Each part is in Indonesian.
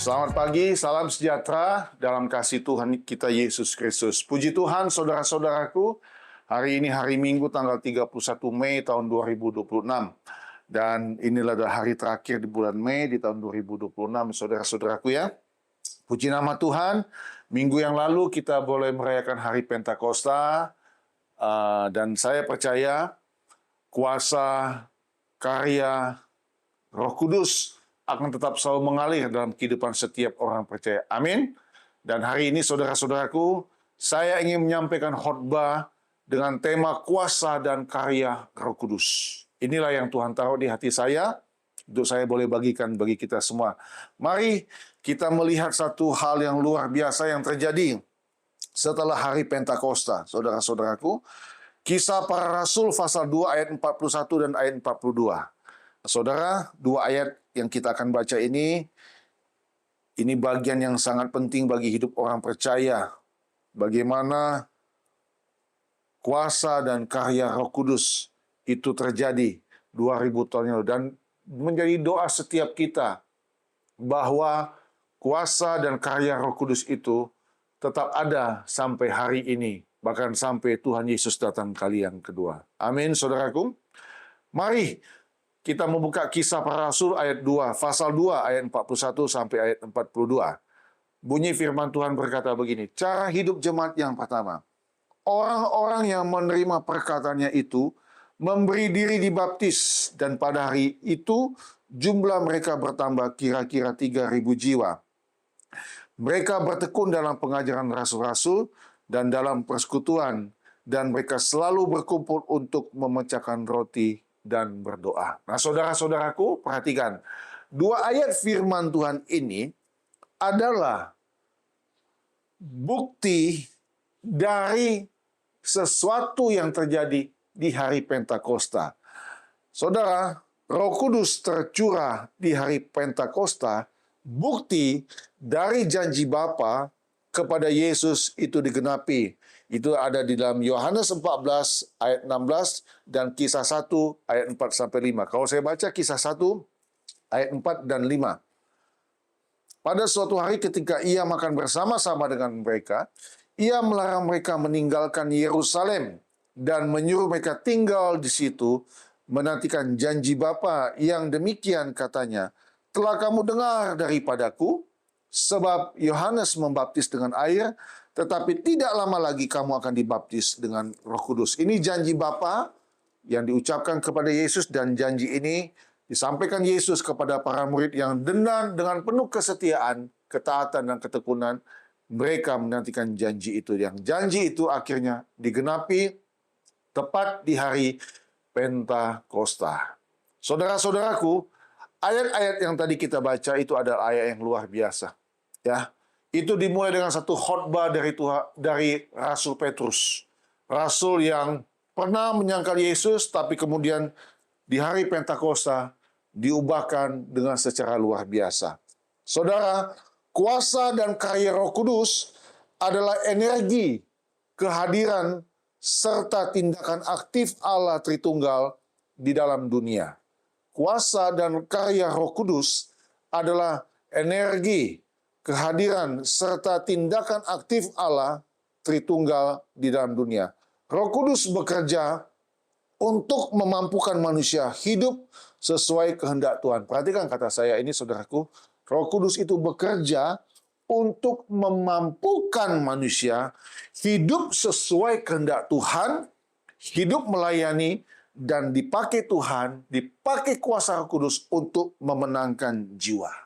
Selamat pagi, salam sejahtera dalam kasih Tuhan kita Yesus Kristus. Puji Tuhan, saudara-saudaraku, hari ini hari Minggu tanggal 31 Mei tahun 2026. Dan inilah hari terakhir di bulan Mei di tahun 2026, saudara-saudaraku ya. Puji nama Tuhan, minggu yang lalu kita boleh merayakan hari Pentakosta, dan saya percaya kuasa, karya, Roh Kudus akan tetap selalu mengalir dalam kehidupan setiap orang percaya. Amin. Dan hari ini saudara-saudaraku, saya ingin menyampaikan khotbah dengan tema kuasa dan karya Roh Kudus. Inilah yang Tuhan taruh di hati saya, untuk saya boleh bagikan bagi kita semua. Mari kita melihat satu hal yang luar biasa yang terjadi setelah hari Pentakosta, saudara-saudaraku. Kisah Para Rasul pasal 2 ayat 41 dan ayat 42. Saudara, dua ayat yang kita akan baca ini bagian yang sangat penting bagi hidup orang percaya. Bagaimana kuasa dan karya Roh Kudus itu terjadi 2000 tahun yang lalu. Dan menjadi doa setiap kita bahwa kuasa dan karya Roh Kudus itu tetap ada sampai hari ini. Bahkan sampai Tuhan Yesus datang kali yang kedua. Amin, saudaraku. Mari kita membuka Kisah Para Rasul ayat 2, pasal 2 ayat 41 sampai ayat 42. Bunyi firman Tuhan berkata begini, cara hidup jemaat yang pertama. Orang-orang yang menerima perkataannya itu memberi diri dibaptis, dan pada hari itu jumlah mereka bertambah kira-kira 3.000 jiwa. Mereka bertekun dalam pengajaran rasul-rasul dan dalam persekutuan, dan mereka selalu berkumpul untuk memecahkan roti dan berdoa. Nah, saudara-saudaraku, perhatikan. Dua ayat firman Tuhan ini adalah bukti dari sesuatu yang terjadi di hari Pentakosta. Saudara, Roh Kudus tercurah di hari Pentakosta, bukti dari janji Bapa kepada Yesus itu digenapi. Itu ada di dalam Yohanes 14 ayat 16 dan Kisah 1 ayat 4 sampai 5. Kalau saya baca Kisah 1 ayat 4 dan 5. Pada suatu hari ketika ia makan bersama-sama dengan mereka, ia melarang mereka meninggalkan Yerusalem dan menyuruh mereka tinggal di situ menantikan janji Bapa yang demikian katanya, telah kamu dengar daripadaku, sebab Yohanes membaptis dengan air, tetapi tidak lama lagi kamu akan dibaptis dengan Roh Kudus. Ini janji Bapa yang diucapkan kepada Yesus, dan janji ini disampaikan Yesus kepada para murid yang dengan penuh kesetiaan, ketaatan, dan ketekunan. Mereka menantikan janji itu. Yang janji itu akhirnya digenapi tepat di hari Pentakosta. Saudara-saudaraku, ayat-ayat yang tadi kita baca itu adalah ayat yang luar biasa. Ya, itu dimulai dengan satu khotbah dari Rasul Petrus. Rasul yang pernah menyangkal Yesus, tapi kemudian di hari Pentakosta diubahkan dengan secara luar biasa. Saudara, kuasa dan karya Roh Kudus adalah energi, kehadiran, serta tindakan aktif Allah Tritunggal di dalam dunia. Kuasa dan karya Roh Kudus adalah energi, kehadiran, serta tindakan aktif Allah Tritunggal di dalam dunia. Roh Kudus bekerja untuk memampukan manusia hidup sesuai kehendak Tuhan. Perhatikan kata saya ini, saudaraku. Roh Kudus itu bekerja untuk memampukan manusia hidup sesuai kehendak Tuhan, hidup melayani, dan dipakai Tuhan, dipakai kuasa Roh Kudus untuk memenangkan jiwa.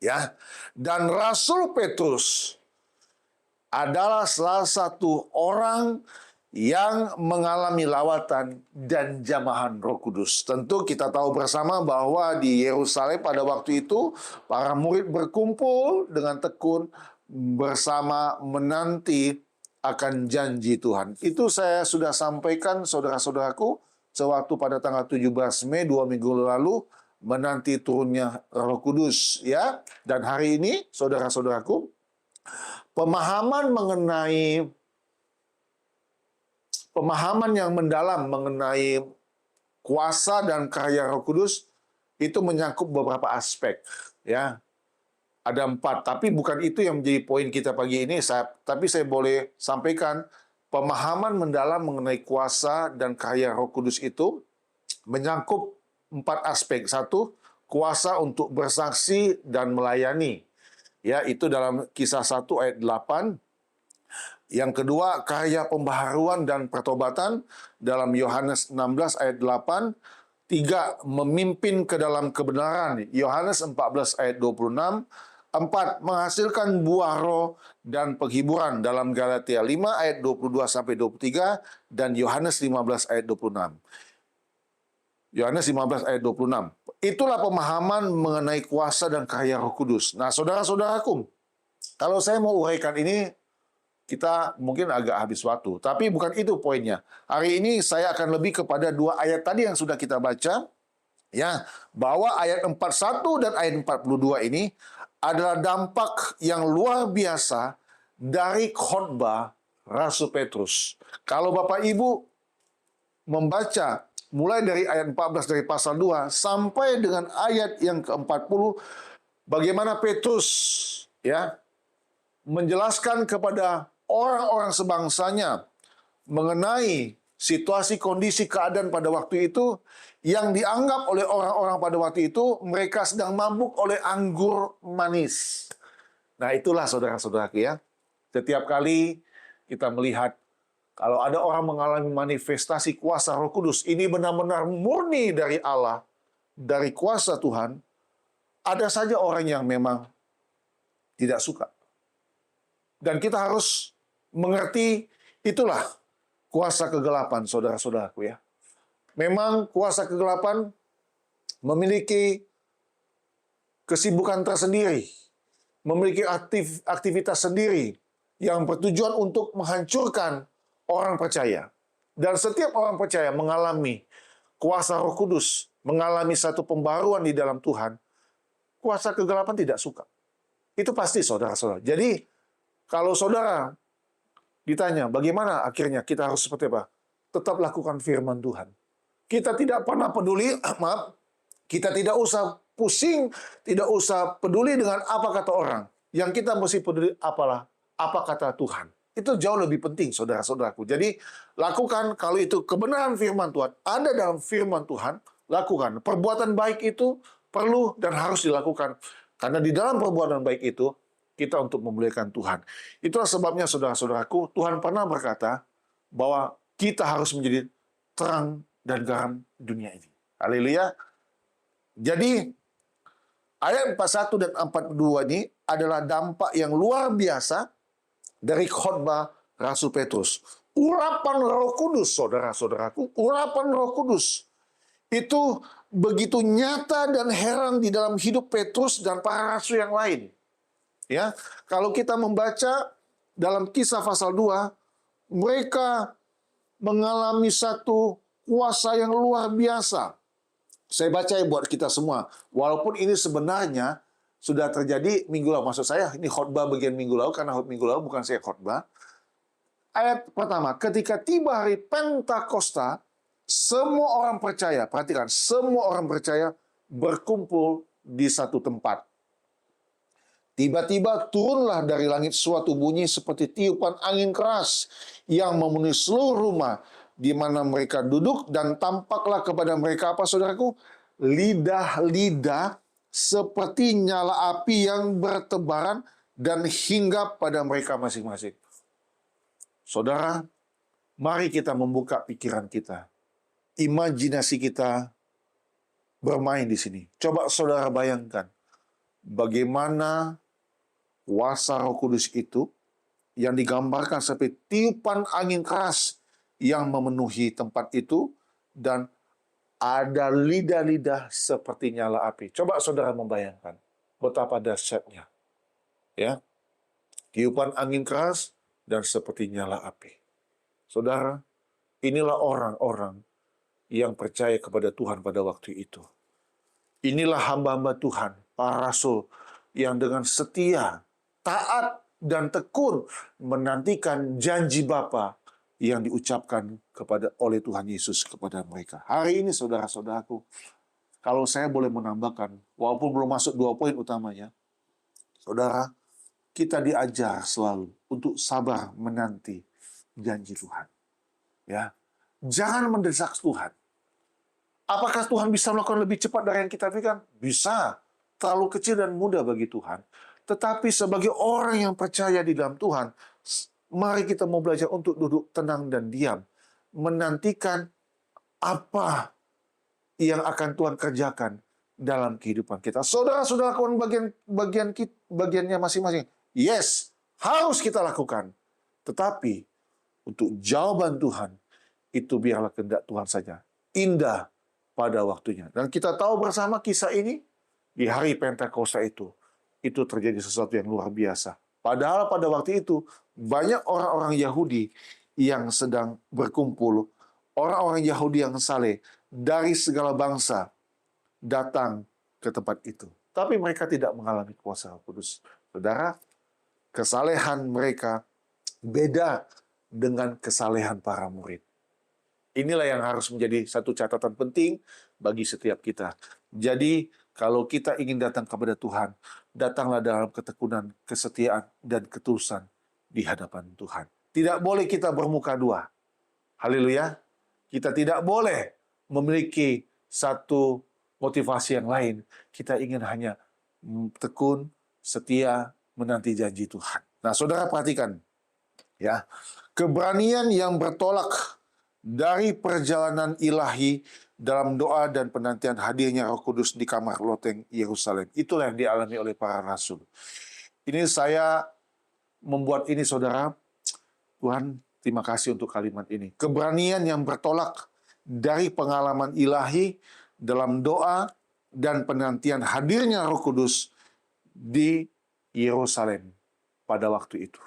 Ya, dan Rasul Petrus adalah salah satu orang yang mengalami lawatan dan jamahan Roh Kudus. Tentu kita tahu bersama bahwa di Yerusalem pada waktu itu para murid berkumpul dengan tekun bersama menanti akan janji Tuhan. Itu saya sudah sampaikan, saudara-saudaraku, sewaktu pada tanggal 17 Mei 2 minggu lalu menanti turunnya Roh Kudus, ya. Dan hari ini, saudara-saudaraku, pemahaman yang mendalam mengenai kuasa dan karya Roh Kudus itu menyangkut beberapa aspek, ya. Ada 4, tapi bukan itu yang menjadi poin kita pagi ini. Tapi saya boleh sampaikan pemahaman mendalam mengenai kuasa dan karya Roh Kudus itu menyangkut 4 aspek. Satu, kuasa untuk bersaksi dan melayani. Ya, itu dalam Kisah 1 ayat 8. Yang kedua, karya pembaharuan dan pertobatan dalam Yohanes 16 ayat 8. 3, memimpin ke dalam kebenaran, Yohanes 14 ayat 26. 4, menghasilkan buah roh dan penghiburan dalam Galatia 5 ayat 22-23 dan Yohanes 15 ayat 26. Yohanes 15 ayat 26. Itulah pemahaman mengenai kuasa dan karya Roh Kudus. Nah, saudara-saudaraku, kalau saya mau uraikan ini, kita mungkin agak habis waktu. Tapi bukan itu poinnya. Hari ini saya akan lebih kepada 2 ayat tadi yang sudah kita baca, ya, bahwa ayat 41 dan ayat 42 ini adalah dampak yang luar biasa dari khotbah Rasul Petrus. Kalau Bapak Ibu membaca mulai dari ayat 14 dari pasal 2 sampai dengan ayat yang ke-40, bagaimana Petrus ya menjelaskan kepada orang-orang sebangsanya mengenai situasi kondisi keadaan pada waktu itu yang dianggap oleh orang-orang pada waktu itu mereka sedang mabuk oleh anggur manis. Nah, itulah saudara-saudaraku ya. Setiap kali kita melihat kalau ada orang mengalami manifestasi kuasa Roh Kudus, ini benar-benar murni dari Allah, dari kuasa Tuhan, ada saja orang yang memang tidak suka. Dan kita harus mengerti itulah kuasa kegelapan, saudara-saudaraku ya. Memang kuasa kegelapan memiliki kesibukan tersendiri, memiliki aktivitas sendiri yang bertujuan untuk menghancurkan orang percaya. Dan setiap orang percaya mengalami kuasa Roh Kudus, mengalami satu pembaruan di dalam Tuhan, kuasa kegelapan tidak suka. Itu pasti, saudara-saudara. Jadi, kalau saudara ditanya, bagaimana akhirnya kita harus seperti apa? Tetap lakukan firman Tuhan. Kita tidak pernah peduli, maaf, kita tidak usah pusing, tidak usah peduli dengan apa kata orang. Yang kita mesti peduli apa kata Tuhan. Itu jauh lebih penting, saudara-saudaraku. Jadi, lakukan kalau itu kebenaran firman Tuhan, ada dalam firman Tuhan, lakukan. Perbuatan baik itu perlu dan harus dilakukan. Karena di dalam perbuatan baik itu, kita untuk memuliakan Tuhan. Itulah sebabnya, saudara-saudaraku, Tuhan pernah berkata bahwa kita harus menjadi terang dan garam dunia ini. Haleluya. Jadi, ayat 41 dan 42 ini adalah dampak yang luar biasa dari khotbah Rasul Petrus. Urapan Roh Kudus, saudara-saudaraku, urapan Roh Kudus itu begitu nyata dan heran di dalam hidup Petrus dan para rasul yang lain. Ya, kalau kita membaca dalam Kisah pasal 2, mereka mengalami satu kuasa yang luar biasa. Saya baca buat kita semua. Walaupun ini sebenarnya sudah terjadi minggu lalu. Maksud saya, ini khotbah bagian minggu lalu, karena minggu lalu bukan saya khotbah. Ayat pertama, ketika tiba hari Pentakosta, semua orang percaya, perhatikan, semua orang percaya berkumpul di satu tempat. Tiba-tiba turunlah dari langit suatu bunyi seperti tiupan angin keras yang memenuhi seluruh rumah di mana mereka duduk, dan tampaklah kepada mereka apa, saudaraku? Lidah-lidah seperti nyala api yang bertebaran dan hinggap pada mereka masing-masing. Saudara, mari kita membuka pikiran kita. Imajinasi kita bermain di sini. Coba saudara bayangkan bagaimana kuasa Roh Kudus itu yang digambarkan seperti tiupan angin keras yang memenuhi tempat itu, dan ada lidah-lidah seperti nyala api. Coba saudara membayangkan betapa dahsyatnya. Ya. Tiupan angin keras dan seperti nyala api. Saudara, inilah orang-orang yang percaya kepada Tuhan pada waktu itu. Inilah hamba-hamba Tuhan, para rasul yang dengan setia, taat, dan tekun menantikan janji Bapa yang diucapkan oleh Tuhan Yesus kepada mereka. Hari ini, saudara-saudaraku, kalau saya boleh menambahkan, walaupun belum masuk 2 poin utamanya, Saudara, kita diajar selalu untuk sabar menanti janji Tuhan. Ya, jangan mendesak Tuhan. Apakah Tuhan bisa melakukan lebih cepat dari yang kita pikirkan? Bisa. Terlalu kecil dan mudah bagi Tuhan. Tetapi sebagai orang yang percaya di dalam Tuhan, mari kita mau belajar untuk duduk tenang dan diam. Menantikan apa yang akan Tuhan kerjakan dalam kehidupan kita. Saudara-saudara lakukan bagiannya masing-masing. Yes, harus kita lakukan. Tetapi untuk jawaban Tuhan, itu biarlah kehendak Tuhan saja. Indah pada waktunya. Dan kita tahu bersama kisah ini, di hari Pentakosta itu terjadi sesuatu yang luar biasa. Padahal pada waktu itu, banyak orang-orang Yahudi yang sedang berkumpul, orang-orang Yahudi yang saleh, dari segala bangsa, datang ke tempat itu. Tapi mereka tidak mengalami kuasa Roh Kudus. Saudara, kesalehan mereka beda dengan kesalehan para murid. Inilah yang harus menjadi satu catatan penting bagi setiap kita. Jadi, kalau kita ingin datang kepada Tuhan, datanglah dalam ketekunan, kesetiaan, dan ketulusan di hadapan Tuhan. Tidak boleh kita bermuka dua. Haleluya. Kita tidak boleh memiliki satu motivasi yang lain. Kita ingin hanya tekun, setia, menanti janji Tuhan. Nah, saudara perhatikan. Ya, keberanian yang bertolak dari perjalanan ilahi dalam doa dan penantian hadirnya Roh Kudus di kamar loteng Yerusalem. Itulah yang dialami oleh para rasul. Ini saya membuat ini, saudara. Tuhan, terima kasih untuk kalimat ini. Keberanian yang bertolak dari pengalaman ilahi dalam doa dan penantian hadirnya Roh Kudus di Yerusalem pada waktu itu.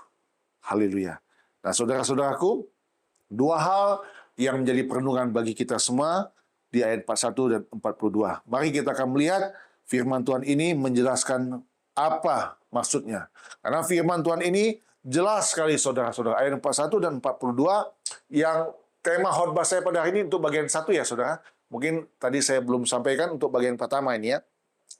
Haleluya. Nah, saudara-saudaraku, dua hal yang menjadi perenungan bagi kita semua di ayat 41 dan 42. Mari kita akan melihat firman Tuhan ini menjelaskan apa maksudnya. Karena firman Tuhan ini jelas sekali, saudara-saudara. Ayat 41 dan 42 yang tema khotbah saya pada hari ini untuk bagian 1 ya, saudara. Mungkin tadi saya belum sampaikan untuk bagian pertama ini ya.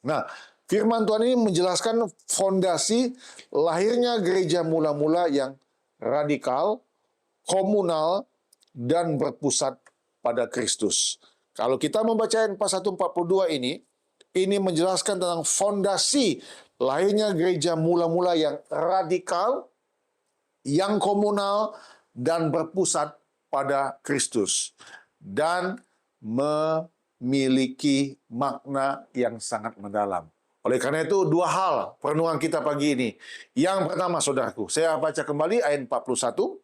Nah, firman Tuhan ini menjelaskan fondasi lahirnya gereja mula-mula yang radikal, komunal, dan berpusat pada Kristus. Kalau kita membaca ayat 41-42 ini menjelaskan tentang fondasi lahirnya gereja mula-mula yang radikal, yang komunal, dan berpusat pada Kristus. Dan memiliki makna yang sangat mendalam. Oleh karena itu, dua hal perenungan kita pagi ini. Yang pertama, saudaraku, saya baca kembali ayat 41.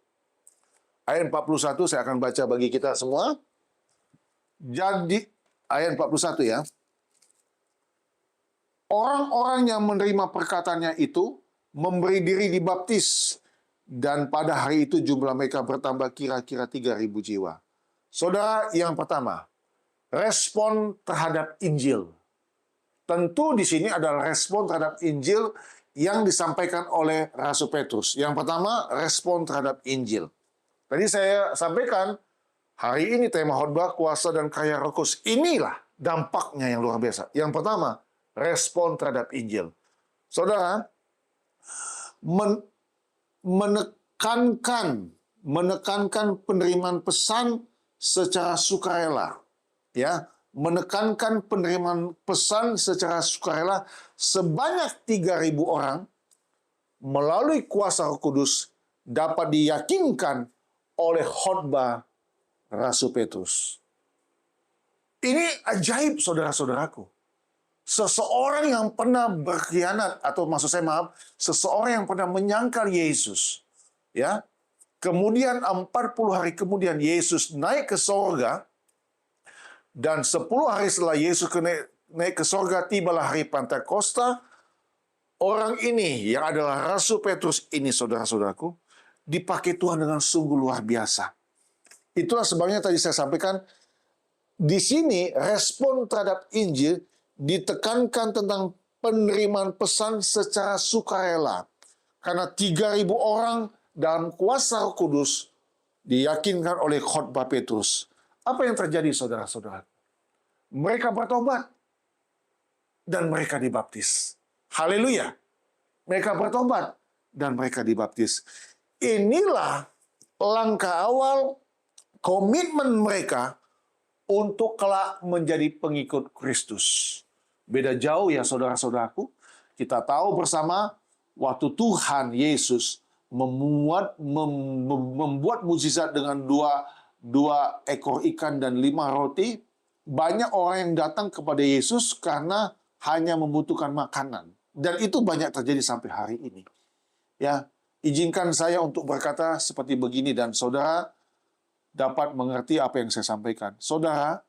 Ayat 41 saya akan baca bagi kita semua. Jadi, ayat 41 ya. Orang-orang yang menerima perkataannya itu memberi diri dibaptis. Dan pada hari itu jumlah mereka bertambah kira-kira 3.000 jiwa. Saudara, yang pertama, respon terhadap Injil. Tentu di sini adalah respon terhadap Injil yang disampaikan oleh Rasul Petrus. Yang pertama, respon terhadap Injil. Tadi saya sampaikan, hari ini tema khotbah kuasa dan karya Roh Kudus. Inilah dampaknya yang luar biasa. Yang pertama, respon terhadap Injil. Saudara, menekankan penerimaan pesan secara sukarela, ya, menekankan penerimaan pesan secara sukarela sebanyak 3.000 orang melalui kuasa Roh Kudus dapat diyakinkan oleh khotbah Rasul Petrus. Ini ajaib, saudara-saudaraku. Seseorang yang pernah berkhianat, atau maksud saya maaf, seseorang yang pernah menyangkal Yesus, ya, kemudian 40 hari kemudian Yesus naik ke sorga, dan 10 hari setelah Yesus naik ke sorga, tibalah hari Pentakosta. Orang ini yang adalah Rasul Petrus ini, saudara-saudaraku, dipakai Tuhan dengan sungguh luar biasa. Itulah sebabnya tadi saya sampaikan, di sini respon terhadap Injil ditekankan tentang penerimaan pesan secara sukarela. Karena 3.000 orang dalam kuasa Roh Kudus diyakinkan oleh khotbah Petrus. Apa yang terjadi, saudara-saudara? Mereka bertobat dan mereka dibaptis. Haleluya. mereka bertobat, dan mereka dibaptis. Inilah langkah awal komitmen mereka untuk kelak menjadi pengikut Kristus. Beda jauh ya saudara-saudaraku. Kita tahu bersama waktu Tuhan Yesus membuat mukjizat dengan dua ekor ikan dan 5 roti, banyak orang yang datang kepada Yesus karena hanya membutuhkan makanan. Dan itu banyak terjadi sampai hari ini. Ya, izinkan saya untuk berkata seperti begini dan saudara dapat mengerti apa yang saya sampaikan. Saudara,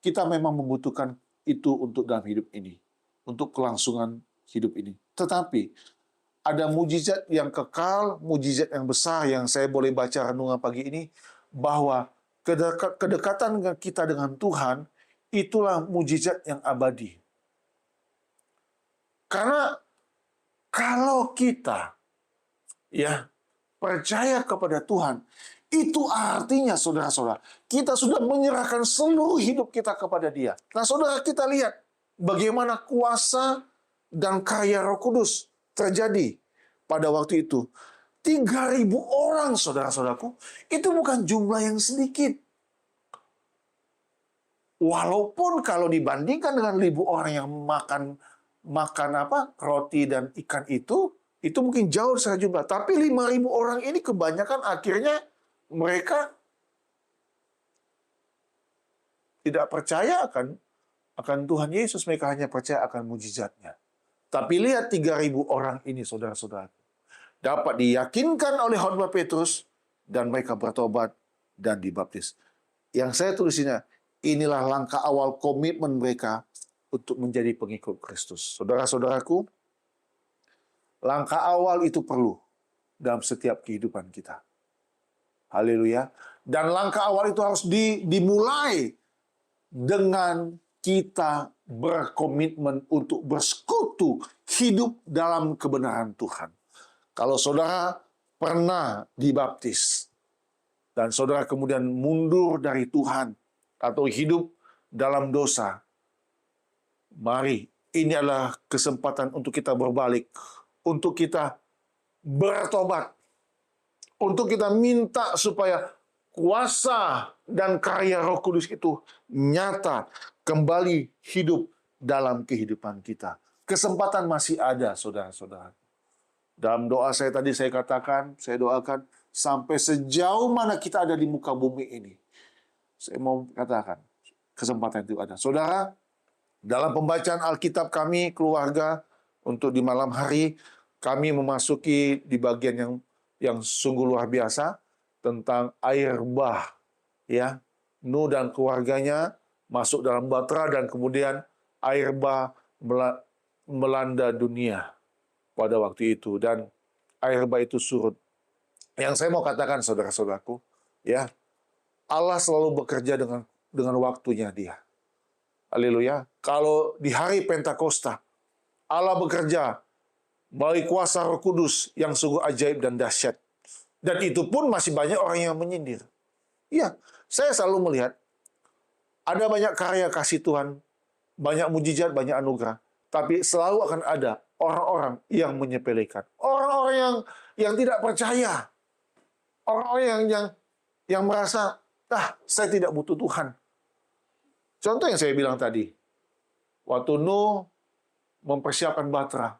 kita memang membutuhkan itu untuk dalam hidup ini, untuk kelangsungan hidup ini. Tetapi ada mujizat yang kekal, mujizat yang besar yang saya boleh baca renungan pagi ini, bahwa kedekatan kita dengan Tuhan itulah mujizat yang abadi. Karena kalau kita percaya kepada Tuhan, itu artinya saudara-saudara, kita sudah menyerahkan seluruh hidup kita kepada Dia. Nah, saudara, kita lihat bagaimana kuasa dan karya Roh Kudus terjadi pada waktu itu. 3.000 orang, saudara-saudaraku, itu bukan jumlah yang sedikit. Walaupun kalau dibandingkan dengan 1.000 orang yang makan roti dan ikan itu mungkin jauh secara jumlah. Tapi 5.000 orang ini kebanyakan akhirnya mereka tidak percaya akan Tuhan Yesus. Mereka hanya percaya akan mujizatnya. Tapi lihat 3.000 orang ini, saudara-saudara, dapat diyakinkan oleh khotbah Petrus, dan mereka bertobat dan dibaptis. Yang saya tulisnya, inilah langkah awal komitmen mereka untuk menjadi pengikut Kristus. Saudara-saudaraku, langkah awal itu perlu dalam setiap kehidupan kita. Haleluya. Dan langkah awal itu harus dimulai dengan kita berkomitmen untuk bersekutu hidup dalam kebenaran Tuhan. Kalau saudara pernah dibaptis dan saudara kemudian mundur dari Tuhan atau hidup dalam dosa, mari, ini adalah kesempatan untuk kita berbalik, untuk kita bertobat, untuk kita minta supaya kuasa dan karya Roh Kudus itu nyata kembali hidup dalam kehidupan kita. Kesempatan masih ada, saudara-saudara. Dalam doa saya tadi saya katakan, saya doakan sampai sejauh mana kita ada di muka bumi ini. Saya mau katakan, kesempatan itu ada. Saudara, dalam pembacaan Alkitab kami, keluarga, untuk di malam hari, kami memasuki di bagian yang sungguh luar biasa tentang air bah. Ya, Nuh dan keluarganya masuk dalam bahtera dan kemudian air bah melanda dunia pada waktu itu, dan air bah itu surut. Yang saya mau katakan, saudara-saudaraku, ya, Allah selalu bekerja dengan waktunya Dia. Haleluya. Kalau di hari Pentakosta, Allah bekerja melalui kuasa Roh Kudus yang sungguh ajaib dan dahsyat. Dan itu pun masih banyak orang yang menyindir. Iya, saya selalu melihat ada banyak karya kasih Tuhan, banyak mujizat, banyak anugerah, tapi selalu akan ada orang-orang yang menyepelekan, orang-orang yang tidak percaya, orang-orang yang merasa, saya tidak butuh Tuhan. Contoh yang saya bilang tadi, waktu Nuh mempersiapkan bahtera,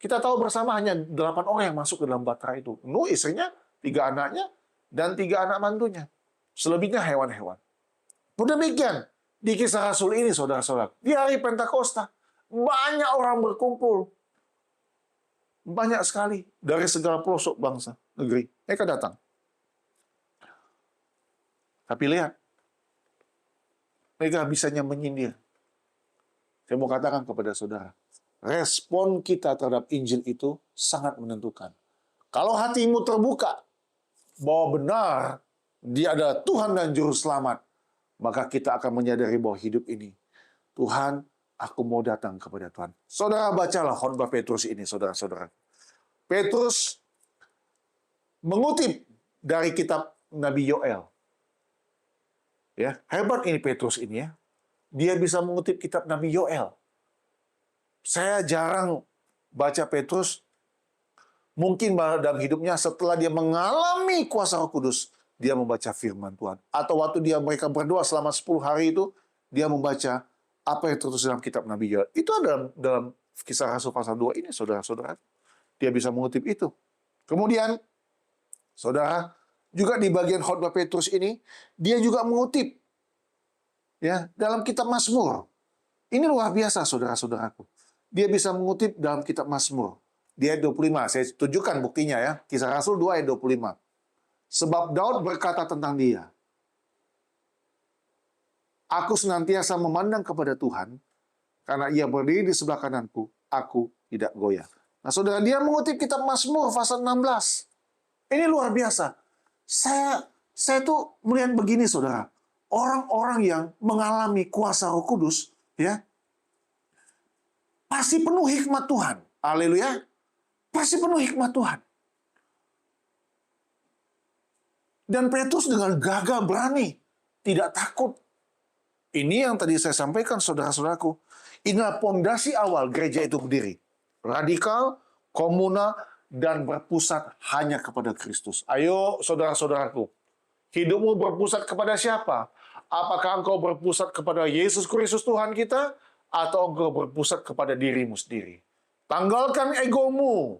kita tahu bersama hanya 8 orang yang masuk ke dalam bahtera itu. Nuh, istrinya, 3 anaknya, dan 3 anak mantunya. Selebihnya hewan-hewan. Demikian, di Kisah Rasul ini, saudara-saudara, di hari Pentakosta, banyak orang berkumpul. Banyak sekali dari segala pelosok bangsa, negeri. Mereka datang. Tapi lihat, mereka bisanya menyindir. Saya mau katakan kepada saudara, respon kita terhadap Injil itu sangat menentukan. Kalau hatimu terbuka bahwa benar Dia adalah Tuhan dan Juru Selamat, maka kita akan menyadari bahwa hidup ini, Tuhan, aku mau datang kepada Tuhan. Saudara, bacalah khotbah Petrus ini, saudara-saudara. Petrus mengutip dari kitab Nabi Yoel. Ya, hebat ini Petrus ini, ya. Dia bisa mengutip kitab Nabi Yoel. Saya jarang baca Petrus, mungkin dalam hidupnya setelah dia mengalami kuasa Roh Kudus, dia membaca firman Tuhan. Atau waktu mereka berdoa selama 10 hari itu, dia membaca apa yang tertulis dalam kitab Nabi Yoel. Itu ada dalam Kisah Rasul pasal 2 ini, saudara-saudara. Dia bisa mengutip itu. Kemudian, saudara, juga di bagian khotbah Petrus ini, dia juga mengutip ya dalam kitab Mazmur. Ini luar biasa, saudara-saudaraku. Dia bisa mengutip dalam kitab Mazmur. Di ayat 25, saya tunjukkan buktinya ya. Kisah Rasul 2 ayat 25. Sebab Daud berkata tentang dia, aku senantiasa memandang kepada Tuhan, karena ia berdiri di sebelah kananku, aku tidak goyah. Nah, saudara, dia mengutip kitab Mazmur pasal 16. Ini luar biasa. Saya tuh melihat begini, saudara. Orang-orang yang mengalami kuasa Roh Kudus, ya, pasti penuh hikmat Tuhan. Haleluya. Pasti penuh hikmat Tuhan. Dan Petrus dengan gagah berani, tidak takut. Ini yang tadi saya sampaikan, saudara-saudaraku. Inilah pondasi awal gereja itu berdiri. Radikal, komunal, dan berpusat hanya kepada Kristus. Ayo, saudara-saudaraku. Hidupmu berpusat kepada siapa? Apakah engkau berpusat kepada Yesus Kristus Tuhan kita? Atau engkau berpusat kepada dirimu sendiri? Tanggalkan egomu.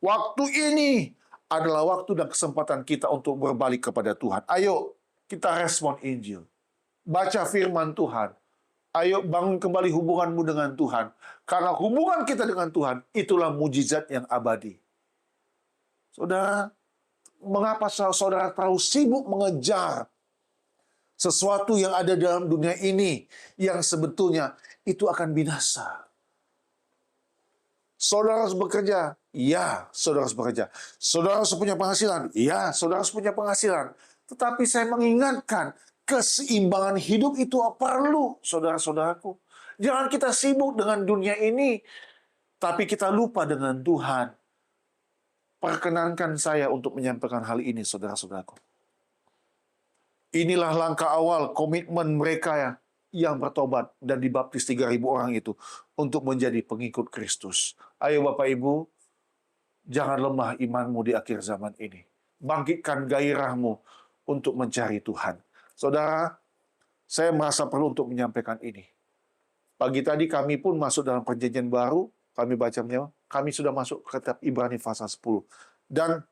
Waktu ini adalah waktu dan kesempatan kita untuk berbalik kepada Tuhan. Ayo, kita respon Injil. Baca firman Tuhan. Ayo bangun kembali hubunganmu dengan Tuhan. Karena hubungan kita dengan Tuhan, itulah mujizat yang abadi. Saudara, mengapa saudara terlalu sibuk mengejar sesuatu yang ada dalam dunia ini yang sebetulnya itu akan binasa? Saudara harus bekerja. Ya, saudara harus bekerja. Saudara harus punya penghasilan. Ya, saudara harus punya penghasilan. Tetapi saya mengingatkan, keseimbangan hidup itu perlu, saudara-saudaraku. Jangan kita sibuk dengan dunia ini, tapi kita lupa dengan Tuhan. Perkenankan saya untuk menyampaikan hal ini, saudara-saudaraku. Inilah langkah awal komitmen mereka yang bertobat dan dibaptis 3.000 orang itu untuk menjadi pengikut Kristus. Ayo Bapak Ibu, jangan lemah imanmu di akhir zaman ini. Bangkitkan gairahmu untuk mencari Tuhan. Saudara, saya merasa perlu untuk menyampaikan ini. Pagi tadi kami pun masuk dalam perjanjian baru, kami bacanya, kami sudah masuk ke kitab Ibrani pasal 10. Dan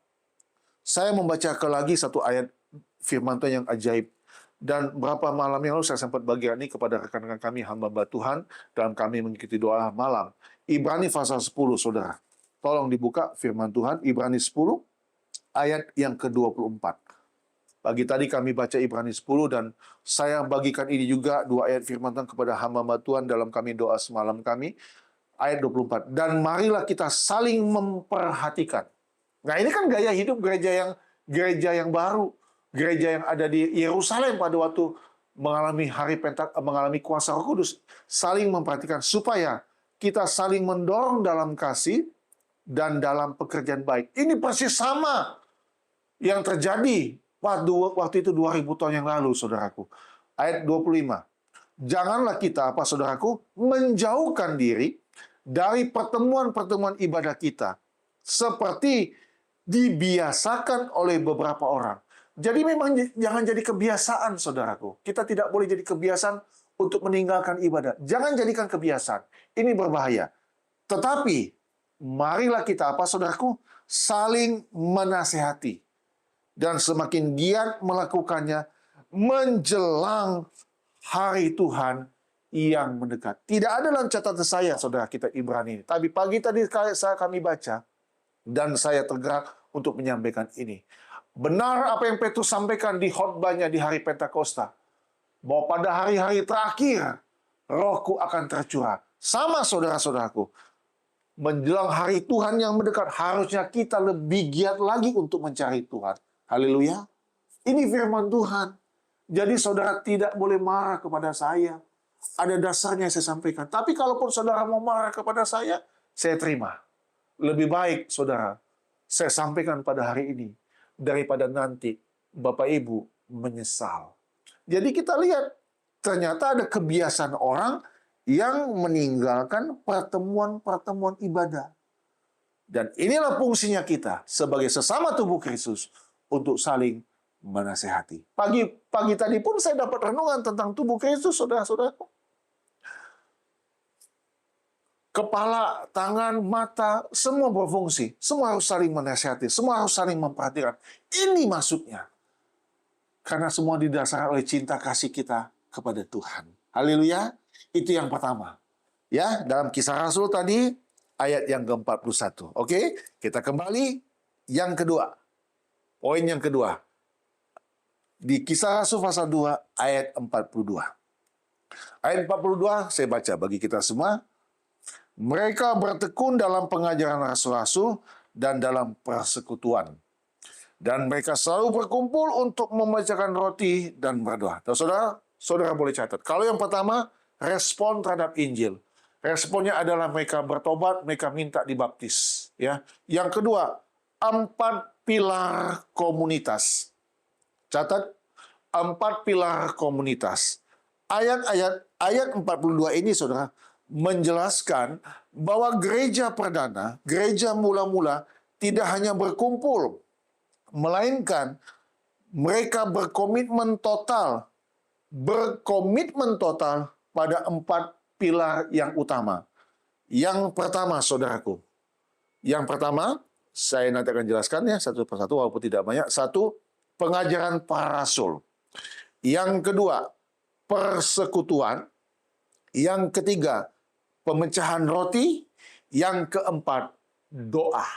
saya membaca lagi satu ayat firman Tuhan yang ajaib. Dan berapa malam yang lalu saya sempat bagian ini kepada rekan-rekan kami, hamba-hamba Tuhan, dalam kami mengikuti doa malam. Ibrani pasal 10, saudara. Tolong dibuka firman Tuhan, Ibrani 10, ayat yang ke-24. Pagi tadi kami baca Ibrani 10, dan saya bagikan ini juga, 2 ayat firman Tuhan kepada hamba-hamba Tuhan dalam kami doa semalam kami. Ayat 24. Dan marilah kita saling memperhatikan. Nah, ini kan gaya hidup gereja yang baru. Gereja yang ada di Yerusalem pada waktu mengalami kuasa Roh Kudus, saling memperhatikan supaya kita saling mendorong dalam kasih dan dalam pekerjaan baik. Ini persis sama yang terjadi waktu itu 2000 tahun yang lalu, saudaraku. Ayat 25. Janganlah kita, saudaraku, menjauhkan diri dari pertemuan-pertemuan ibadah kita seperti dibiasakan oleh beberapa orang. Jadi memang jangan jadi kebiasaan, saudaraku. Kita tidak boleh jadi kebiasaan untuk meninggalkan ibadah. Jangan jadikan kebiasaan. Ini berbahaya. Tetapi, marilah kita, saudaraku, saling menasehati. Dan semakin giat melakukannya menjelang hari Tuhan yang mendekat. Tidak ada dalam catatan saya, saudara, kita Ibrani ini. Tapi pagi tadi kami baca, dan saya tergerak untuk menyampaikan ini. Benar apa yang Petrus sampaikan di khotbahnya di hari Pentakosta, bahwa pada hari-hari terakhir Rohku akan tercurah. Sama, saudara-saudaraku, menjelang hari Tuhan yang mendekat, harusnya kita lebih giat lagi untuk mencari Tuhan. Haleluya. Ini firman Tuhan. Jadi saudara tidak boleh marah kepada saya. Ada dasarnya saya sampaikan. Tapi kalaupun saudara mau marah kepada saya terima. Lebih baik, saudara, saya sampaikan pada hari ini daripada nanti Bapak Ibu menyesal. Jadi kita lihat, ternyata ada kebiasaan orang yang meninggalkan pertemuan-pertemuan ibadah. Dan inilah fungsinya kita sebagai sesama tubuh Kristus untuk saling menasehati. Pagi tadi pun saya dapat renungan tentang tubuh Kristus, saudara-saudaraku. Kepala, tangan, mata, semua berfungsi. Semua harus saling menasihati, semua harus saling memperhatikan. Ini maksudnya. Karena semua didasarkan oleh cinta kasih kita kepada Tuhan. Haleluya. Itu yang pertama. Ya, dalam Kisah Rasul tadi ayat yang ke-41. Oke, kita kembali yang kedua. Poin yang kedua. Di Kisah Rasul pasal 2 ayat 42. Ayat 42 saya baca bagi kita semua. Mereka bertekun dalam pengajaran rasul-rasul dan dalam persekutuan. Dan mereka selalu berkumpul untuk membacakan roti dan berdoa. Saudara boleh catat. Kalau yang pertama, respon terhadap Injil. Responnya adalah mereka bertobat, mereka minta dibaptis. Ya. Yang kedua, 4 pilar komunitas. Catat, 4 pilar komunitas. Ayat 42 ini, saudara, menjelaskan bahwa gereja perdana, gereja mula-mula, tidak hanya berkumpul, melainkan mereka berkomitmen total pada 4 pilar yang utama. Yang pertama, saudaraku, yang pertama, saya nanti akan jelaskan ya satu persatu walaupun tidak banyak. Satu, pengajaran para rasul. Yang kedua, persekutuan. Yang ketiga, pemecahan roti. Yang keempat, doa.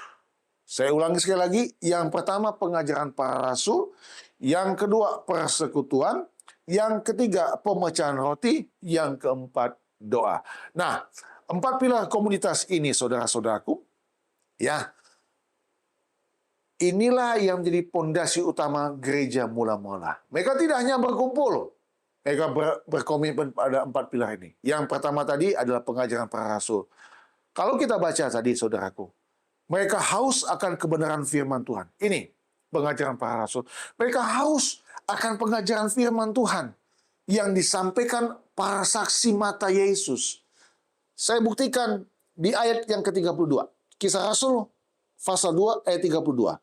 Saya ulangi sekali lagi. Yang pertama, pengajaran para rasul. Yang kedua, persekutuan. Yang ketiga, pemecahan roti. Yang keempat, doa. Nah, 4 pilar komunitas ini, saudara-saudaraku, ya, inilah yang menjadi pondasi utama gereja mula-mula. Mereka tidak hanya berkumpul, mereka berkomitmen pada 4 pilar ini. Yang pertama tadi adalah pengajaran para rasul. Kalau kita baca tadi, saudaraku, mereka haus akan kebenaran firman Tuhan. Ini pengajaran para rasul. Mereka haus akan pengajaran firman Tuhan yang disampaikan para saksi mata Yesus. Saya buktikan di ayat yang ke-32. Kisah Rasul pasal 2 ayat 32.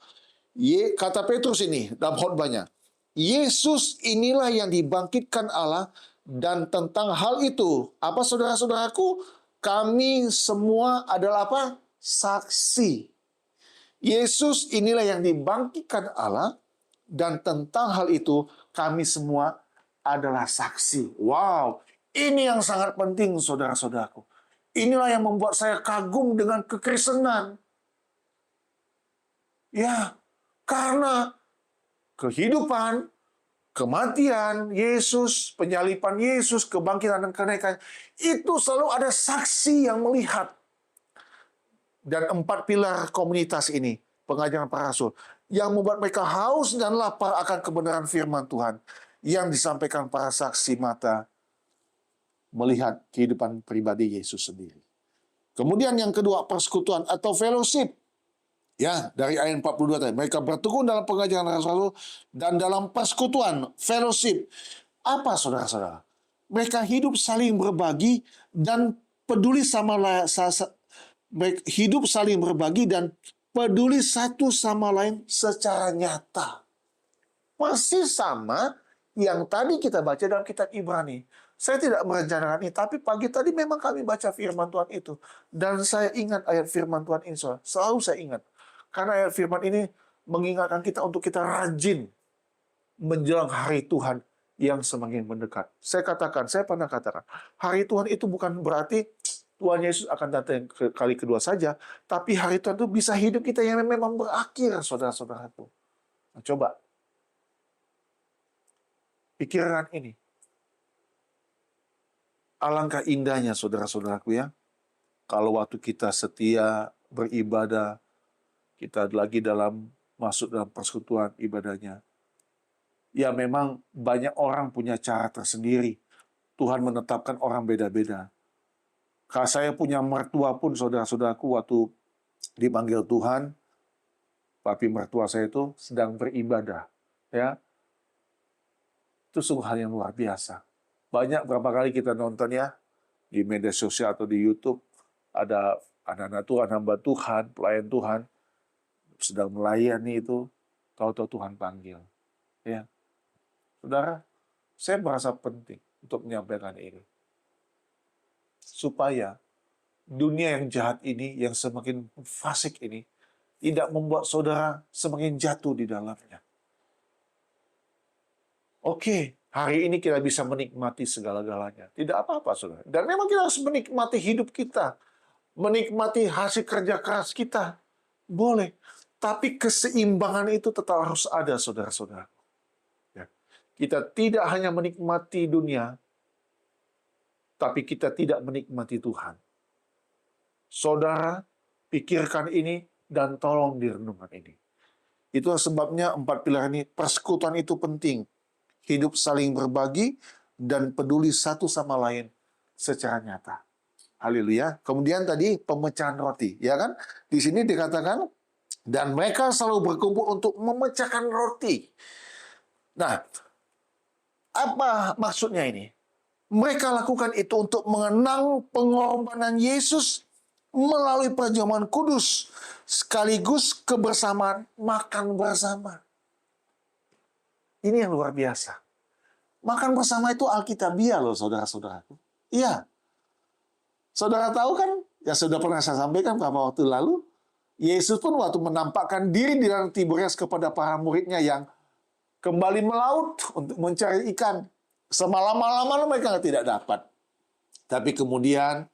Kata Petrus ini dalam khotbahnya, Yesus inilah yang dibangkitkan Allah, dan tentang hal itu, apa saudara-saudaraku? Kami semua adalah apa? Saksi. Yesus inilah yang dibangkitkan Allah, dan tentang hal itu kami semua adalah saksi. Wow, ini yang sangat penting, saudara-saudaraku. Inilah yang membuat saya kagum dengan kekristenan. Ya, karena kehidupan, kematian Yesus, penyalipan Yesus, kebangkitan dan kenaikan, itu selalu ada saksi yang melihat. Dan 4 pilar komunitas ini, pengajaran para rasul, yang membuat mereka haus dan lapar akan kebenaran firman Tuhan, yang disampaikan para saksi mata melihat kehidupan pribadi Yesus sendiri. Kemudian yang kedua, persekutuan atau fellowship. Ya, dari ayat 42 tadi. Mereka bertekun dalam pengajaran rasul dan dalam persekutuan, fellowship. Apa, saudara-saudara? Mereka hidup saling berbagi dan peduli hidup saling berbagi dan peduli satu sama lain secara nyata. Masih sama yang tadi kita baca dalam kitab Ibrani. Saya tidak merencanakan ini, tapi pagi tadi memang kami baca firman Tuhan itu. Dan saya ingat ayat firman Tuhan ini, selalu saya ingat. Karena ayat firman ini mengingatkan kita untuk kita rajin menjelang hari Tuhan yang semakin mendekat. Saya pernah katakan, hari Tuhan itu bukan berarti Tuhan Yesus akan datang kali kedua saja, tapi hari Tuhan itu bisa hidup kita yang memang berakhir, saudara-saudaraku. Nah, coba pikirkan ini. Alangkah indahnya, saudara-saudaraku ya, kalau waktu kita setia beribadah, kita lagi masuk dalam persekutuan ibadahnya. Ya memang banyak orang punya cara tersendiri. Tuhan menetapkan orang beda-beda. Kalau saya punya mertua pun, saudara-saudaraku, waktu dipanggil Tuhan, tapi mertua saya itu sedang beribadah. Ya, itu sungguh hal yang luar biasa. Banyak berapa kali kita nonton ya, di media sosial atau di YouTube, ada anak-anak Tuhan, hamba Tuhan, pelayan Tuhan, sedang melayani itu, tahu-tahu Tuhan panggil. Ya, saudara, saya merasa penting untuk menyampaikan ini. Supaya dunia yang jahat ini, yang semakin fasik ini, tidak membuat saudara semakin jatuh di dalamnya. Oke, hari ini kita bisa menikmati segala-galanya. Tidak apa-apa, saudara. Dan memang kita harus menikmati hidup kita. Menikmati hasil kerja keras kita. Boleh. Tapi keseimbangan itu tetap harus ada, saudara-saudara. Ya. Kita tidak hanya menikmati dunia, tapi kita tidak menikmati Tuhan. Saudara, pikirkan ini dan tolong direnungkan ini. Itulah sebabnya 4 pilar ini, persekutuan itu penting. Hidup saling berbagi dan peduli satu sama lain secara nyata. Haleluya. Kemudian tadi pemecahan roti, ya kan? Di sini dikatakan dan mereka selalu berkumpul untuk memecahkan roti. Nah, apa maksudnya ini? Mereka lakukan itu untuk mengenang pengorbanan Yesus melalui perjamuan kudus, sekaligus kebersamaan makan bersama. Ini yang luar biasa. Makan bersama itu alkitabiah loh, saudara-saudaraku. Iya. Saudara tahu kan, ya sudah pernah saya sampaikan beberapa waktu lalu, Yesus pun waktu menampakkan diri di dalam Tiberias kepada para muridnya yang kembali melaut untuk mencari ikan. Semalam-malaman mereka tidak dapat. Tapi kemudian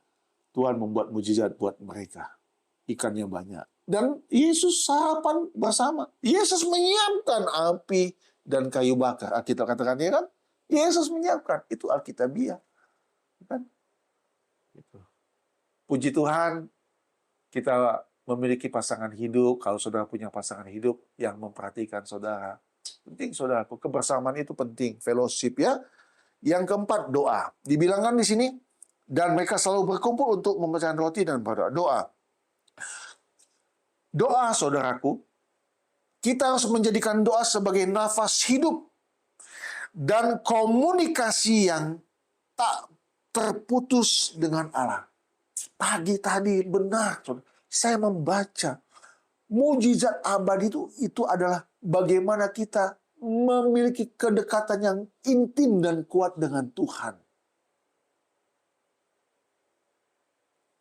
Tuhan membuat mujizat buat mereka. Ikannya banyak. Dan Yesus sarapan bersama. Yesus menyiapkan api dan kayu bakar. Alkitab katakan ya kan? Yesus menyiapkan. Itu alkitabiah. Kan? Gitu. Puji Tuhan, kita memiliki pasangan hidup. Kalau saudara punya pasangan hidup yang memperhatikan saudara. Penting saudaraku, kebersamaan itu penting. Fellowship ya. Yang keempat, doa. Dibilangkan di sini, dan mereka selalu berkumpul untuk memecahkan roti dan berdoa. Doa. Doa, saudaraku, kita harus menjadikan doa sebagai nafas hidup dan komunikasi yang tak terputus dengan Allah. Pagi tadi benar, saya membaca mujizat abadi itu adalah bagaimana kita memiliki kedekatan yang intim dan kuat dengan Tuhan.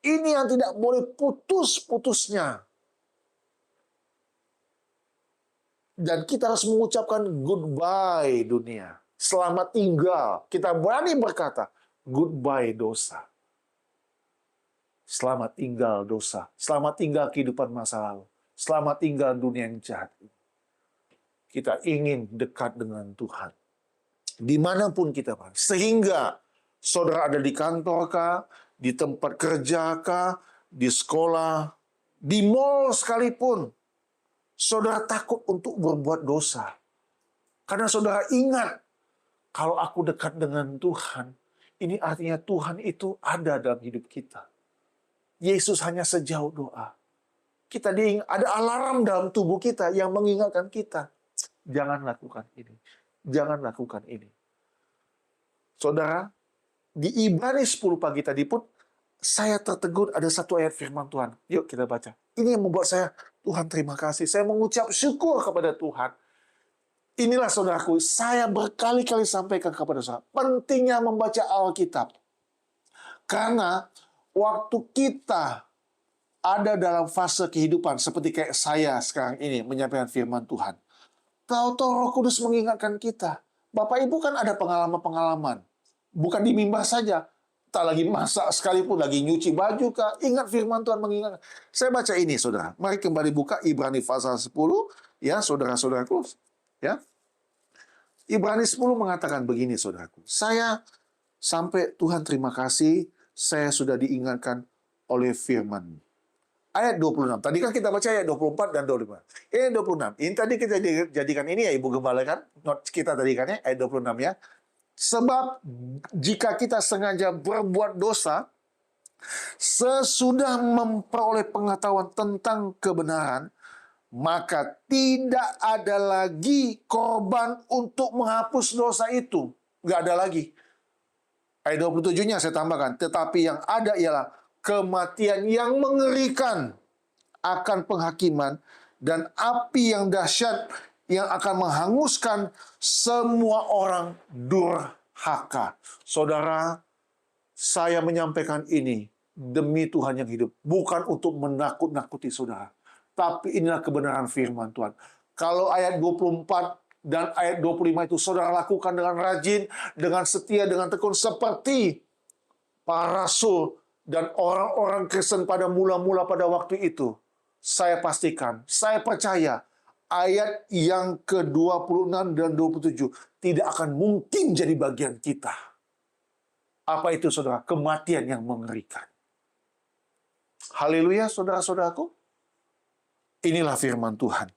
Ini yang tidak boleh putus-putusnya. Dan kita harus mengucapkan goodbye dunia. Selamat tinggal. Kita berani berkata, goodbye dosa. Selamat tinggal dosa. Selamat tinggal kehidupan masa lalu. Selamat tinggal dunia yang jahat. Kita ingin dekat dengan Tuhan. Dimanapun kita berada. Sehingga saudara ada di kantor kah, di tempat kerja kah, di sekolah, di mall sekalipun. Saudara takut untuk berbuat dosa. Karena saudara ingat, kalau aku dekat dengan Tuhan, ini artinya Tuhan itu ada dalam hidup kita. Yesus hanya sejauh doa. Kita diingat, ada alarm dalam tubuh kita yang mengingatkan kita. Jangan lakukan ini. Jangan lakukan ini. Saudara, di Ibrani 10 pagi tadi pun, saya tertegun ada satu ayat firman Tuhan. Yuk kita baca. Ini yang membuat saya, Tuhan terima kasih. Saya mengucap syukur kepada Tuhan. Inilah saudaraku, saya berkali-kali sampaikan kepada saudara. Pentingnya membaca Alkitab. Karena waktu kita ada dalam fase kehidupan, seperti kayak saya sekarang ini, menyampaikan firman Tuhan. Tahu-tahu Roh Kudus mengingatkan kita. Bapak Ibu kan ada pengalaman-pengalaman. Bukan di mimbar saja. Tak lagi masak sekalipun, lagi nyuci baju kah, ingat firman Tuhan mengingatkan. Saya baca ini, saudara. Mari kembali buka Ibrani pasal 10, ya, saudara-saudaraku. Ya. Ibrani 10 mengatakan begini, saudaraku. Saya sampai Tuhan terima kasih, saya sudah diingatkan oleh firman. Ayat 26. Tadi kan kita baca ayat 24 dan 25. Ini 26. Ini tadi kita jadikan ini ya, Ibu Gembala kan. Notes kita tadi kan ya, ayat 26 ya. Sebab jika kita sengaja berbuat dosa, sesudah memperoleh pengetahuan tentang kebenaran, maka tidak ada lagi korban untuk menghapus dosa itu. Nggak ada lagi. Ayat 27-nya saya tambahkan, tetapi yang ada ialah kematian yang mengerikan akan penghakiman dan api yang dahsyat yang akan menghanguskan semua orang durhaka. Saudara, saya menyampaikan ini demi Tuhan yang hidup, bukan untuk menakut-nakuti saudara. Tapi inilah kebenaran firman Tuhan. Kalau ayat 24 dan ayat 25 itu saudara lakukan dengan rajin, dengan setia, dengan tekun seperti para rasul dan orang-orang Kristen pada mula-mula pada waktu itu. Saya pastikan, saya percaya ayat yang ke-26 dan 27 tidak akan mungkin jadi bagian kita. Apa itu saudara? Kematian yang mengerikan. Haleluya saudara-saudaraku. Inilah firman Tuhan.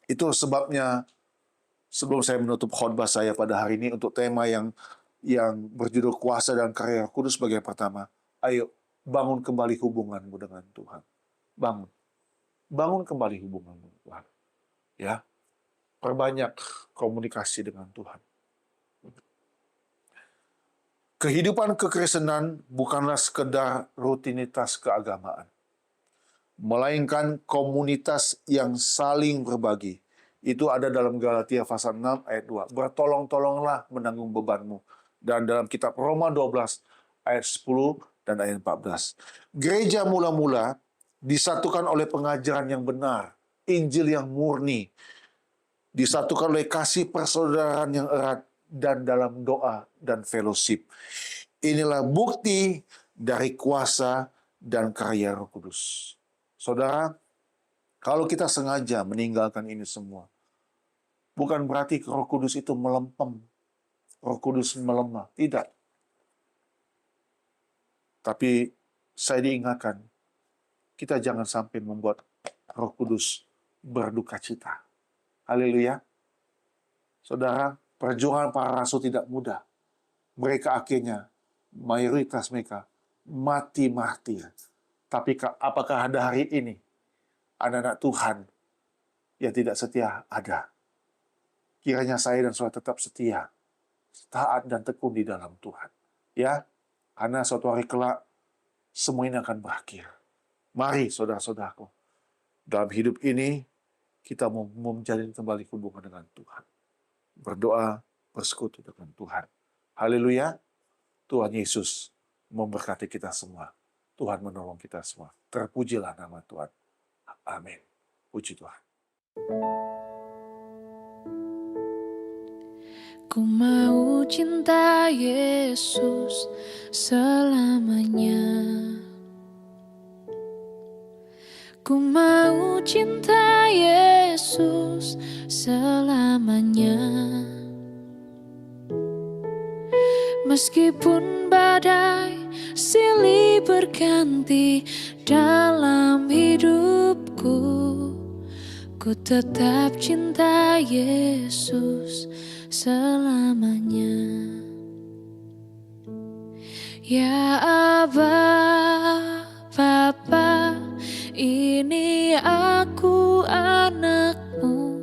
Itu sebabnya sebelum saya menutup khotbah saya pada hari ini untuk tema yang berjudul kuasa dan karya Roh Kudus sebagai pertama. Ayo bangun kembali hubunganmu dengan Tuhan. Bangun. Bangun kembali hubunganmu dengan Tuhan. Ya. Perbanyak komunikasi dengan Tuhan. Kehidupan kekristenan bukanlah sekedar rutinitas keagamaan, melainkan komunitas yang saling berbagi. Itu ada dalam Galatia pasal 6 ayat 2. Bertolong-tolonglah menanggung bebanmu. Dan dalam kitab Roma 12 ayat 10 dan ayat 14. Gereja mula-mula disatukan oleh pengajaran yang benar, Injil yang murni, disatukan oleh kasih persaudaraan yang erat, dan dalam doa dan fellowship. Inilah bukti dari kuasa dan karya Roh Kudus. Saudara, kalau kita sengaja meninggalkan ini semua, bukan berarti Roh Kudus itu melempem, Roh Kudus melemah. Tidak. Tapi saya diingatkan, kita jangan sampai membuat Roh Kudus berduka cita. Haleluya. Saudara, perjuangan para rasul tidak mudah. Mereka akhirnya, mayoritas mereka, mati-mati. Tapi apakah ada hari ini anak-anak Tuhan yang tidak setia? Ada. Kiranya saya dan saudara tetap setia, taat dan tekun di dalam Tuhan. Ya, karena suatu hari kelak semua ini akan berakhir. Mari saudara-saudaraku, dalam hidup ini kita mau menjalin kembali hubungan dengan Tuhan. Berdoa, bersekutu dengan Tuhan. Haleluya. Tuhan Yesus memberkati kita semua. Tuhan menolong kita semua. Terpujilah nama Tuhan. Amin. Puji Tuhan. Ku mau cinta Yesus selamanya. Ku mau cinta Yesus selamanya. Meskipun badai silih berganti dalam hidupku, ku tetap cinta Yesus selamanya. Ya Aba, Bapa, ini aku anakmu,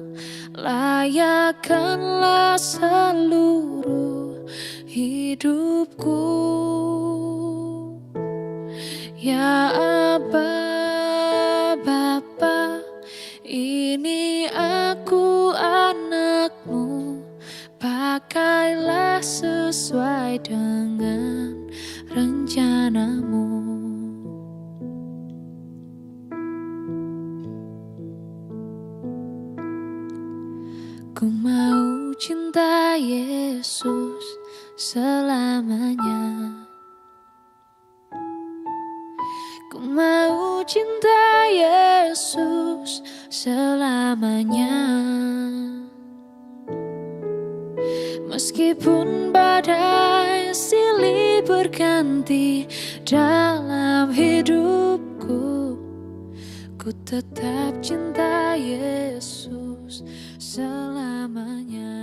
layakkanlah seluruh hidupku. Ya Aba, Bapa, ini aku anakmu, pakailah sesuai dengan rencanamu. Ku mau cinta Yesus selamanya. Ku mau cinta Yesus selamanya. Meskipun badai silih berganti dalam hidupku, ku tetap cinta Yesus selamanya.